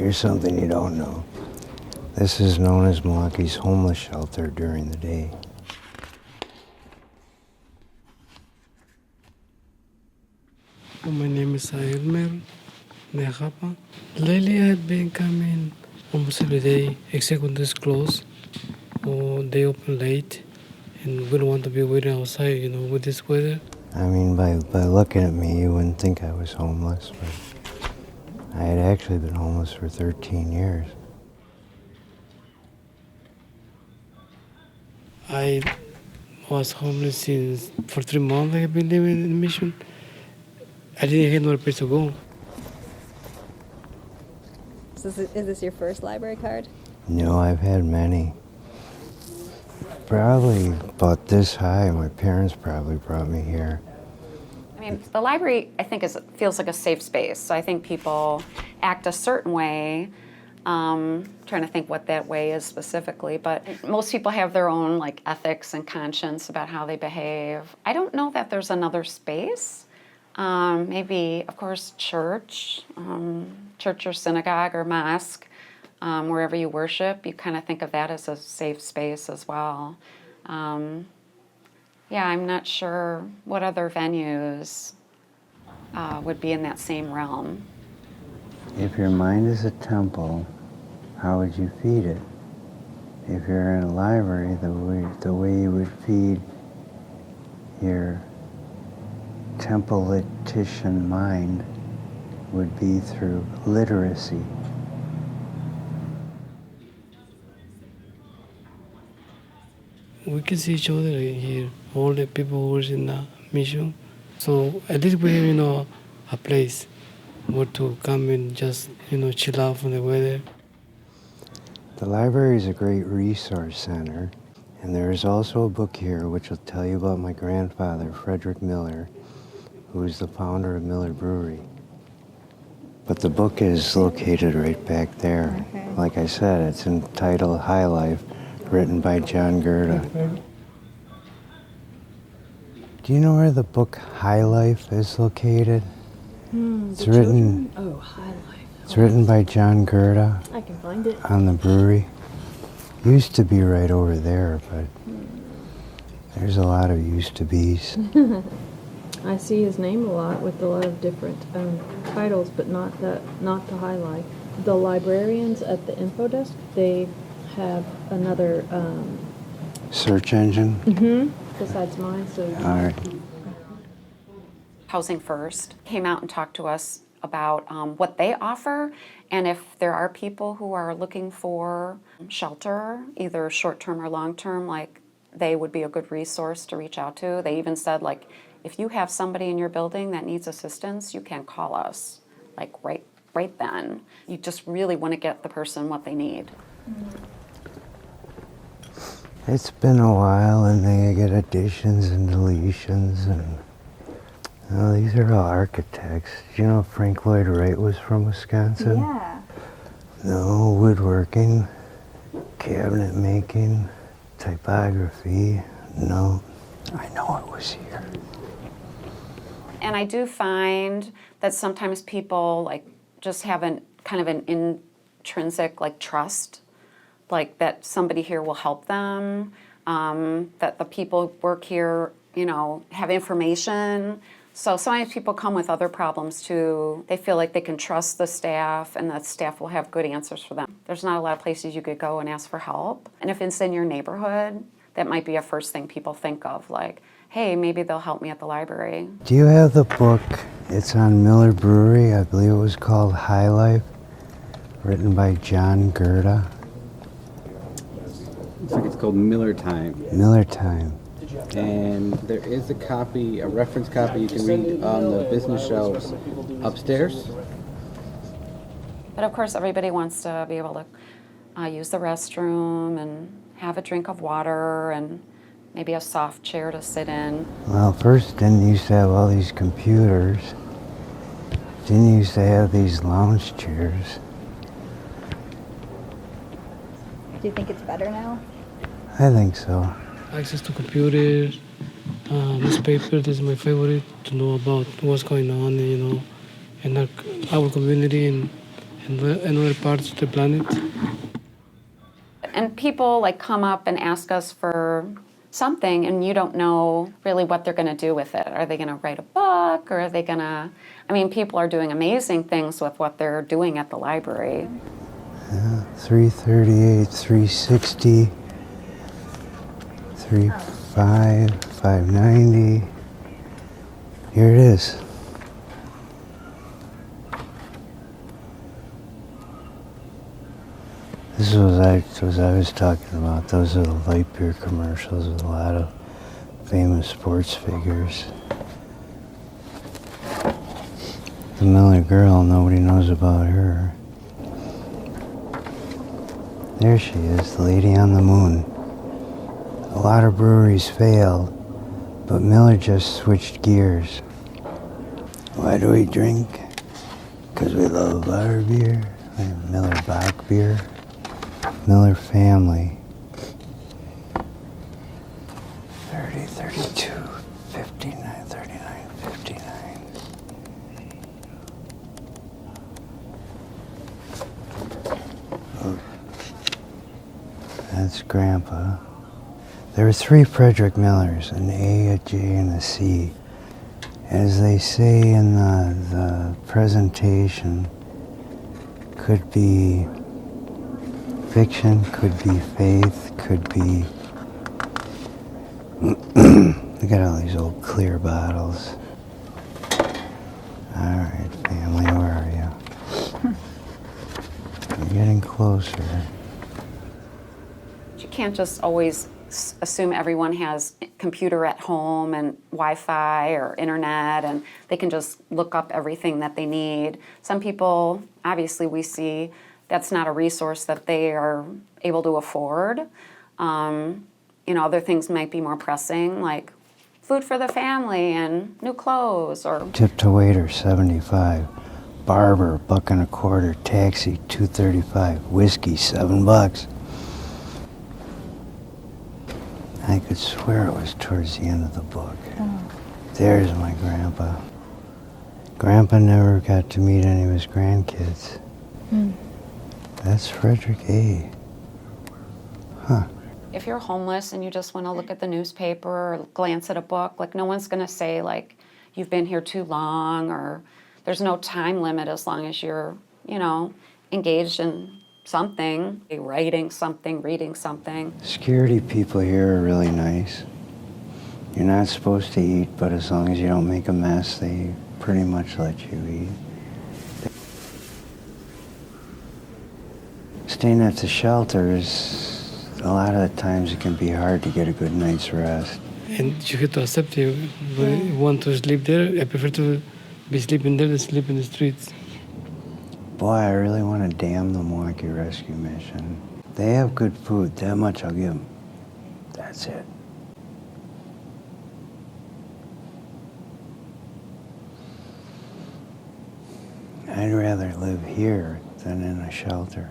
Here's something you don't know. This is known as Milwaukee's homeless shelter during the day. My name is Elmer. Lately I've been coming almost every day, except when it's closed or they open late and we don't want to be waiting outside, with this weather. I mean, by looking at me, you wouldn't think I was homeless, but I had actually been homeless for 13 years. I was homeless for 3 months. I've been living in the mission. I didn't have nowhere place to go. So is this your first library card? No, I've had many. Probably about this high. My parents probably brought me here. I mean, the library, I think, feels like a safe space. So I think people act a certain way. Trying to think what that way is specifically, but most people have their own ethics and conscience about how they behave. I don't know that there's another space. Maybe, of course, church or synagogue or mosque, wherever you worship, you kind of think of that as a safe space as well. Yeah, I'm not sure what other venues would be in that same realm. If your mind is a temple, how would you feed it? If you're in a library, the way you would feed your temple-litian mind would be through literacy. We can see each other here, all the people who are in the mission. So at least we have, a place where to come and just, chill out from the weather. The library is a great resource center, and there is also a book here which will tell you about my grandfather, Frederick Miller, who is the founder of Miller Brewery. But the book is located right back there. Okay. Like I said, it's entitled High Life, written by John Gerda. Do you know where the book High Life is located? It's written. Oh, High Life. It's written by John Gerda. I can find it. On the brewery. Used to be right over there, but there's a lot of used to be's. I see his name a lot with a lot of different titles, but not the High Life. The librarians at the info desk, they have another Search engine? besides mine. So All right. Housing First came out and talked to us about what they offer, and if there are people who are looking for shelter, either short-term or long-term, they would be a good resource to reach out to. They even said, if you have somebody in your building that needs assistance, you can call us, right then. You just really want to get the person what they need. It's been a while, and they get additions and deletions, and these are all architects. Do you know Frank Lloyd Wright was from Wisconsin? Yeah. No, woodworking, cabinet making, typography. No, I know it was here. And I do find that sometimes people just have kind of an intrinsic trust, that somebody here will help them, that the people who work here, have information. So sometimes people come with other problems too. They feel like they can trust the staff and that staff will have good answers for them. There's not a lot of places you could go and ask for help. And if it's in your neighborhood, that might be a first thing people think of, hey, maybe they'll help me at the library. Do you have the book? It's on Miller Brewery. I believe it was called High Life, written by John Gerda. Looks like it's called Miller Time. Miller Time. And there is a copy, a reference copy you can read on the business shelves upstairs. But of course, everybody wants to be able to use the restroom and have a drink of water and maybe a soft chair to sit in. Well, first didn't used to have all these computers. Didn't used to have these lounge chairs. Do you think it's better now? I think so. Access to computers, newspapers is my favorite to know about what's going on, in our community and in other parts of the planet. And people like come up and ask us for something, and you don't know really what they're going to do with it. Are they going to write a book, or are they going to? I mean, people are doing amazing things with what they're doing at the library. 338, 360, 35, 590. Here it is. This was I was talking about. Those are the light beer commercials with a lot of famous sports figures. The Miller girl, nobody knows about her. There she is, the lady on the moon. A lot of breweries failed, but Miller just switched gears. Why do we drink? Because we love our beer. Miller Bock beer. Miller family. 30, 32, 59, 39, 59. Oh. That's Grandpa. There were 3 Frederick Millers, an A, a J, and a C. As they say in the presentation, could be fiction, could be faith, could be... They got all these old clear bottles. All right, family, where are you? We're getting closer. You can't just always assume everyone has a computer at home and Wi-Fi or internet, and they can just look up everything that they need. Some people, obviously, we see that's not a resource that they are able to afford. Other things might be more pressing, like food for the family and new clothes, or Tip to waiter, 75. Barber, $1.25. Taxi, $2.35. Whiskey, $7. I could swear it was towards the end of the book. Oh. There's my grandpa. Grandpa never got to meet any of his grandkids. That's Frederick A. Huh. if you're homeless and you just want to look at the newspaper or glance at a book, like no one's going to say like you've been here too long, or there's no time limit as long as you're, engaged in something, writing something, reading something. Security people here are really nice. You're not supposed to eat, but as long as you don't make a mess, they pretty much let you eat. Staying at the shelters, a lot of the times it can be hard to get a good night's rest. And you have to accept it. When you want to sleep there, I prefer to be sleeping there than sleep in the streets. Boy, I really want to damn the Milwaukee Rescue Mission. They have good food, that much I'll give them. That's it. I'd rather live here than in a shelter.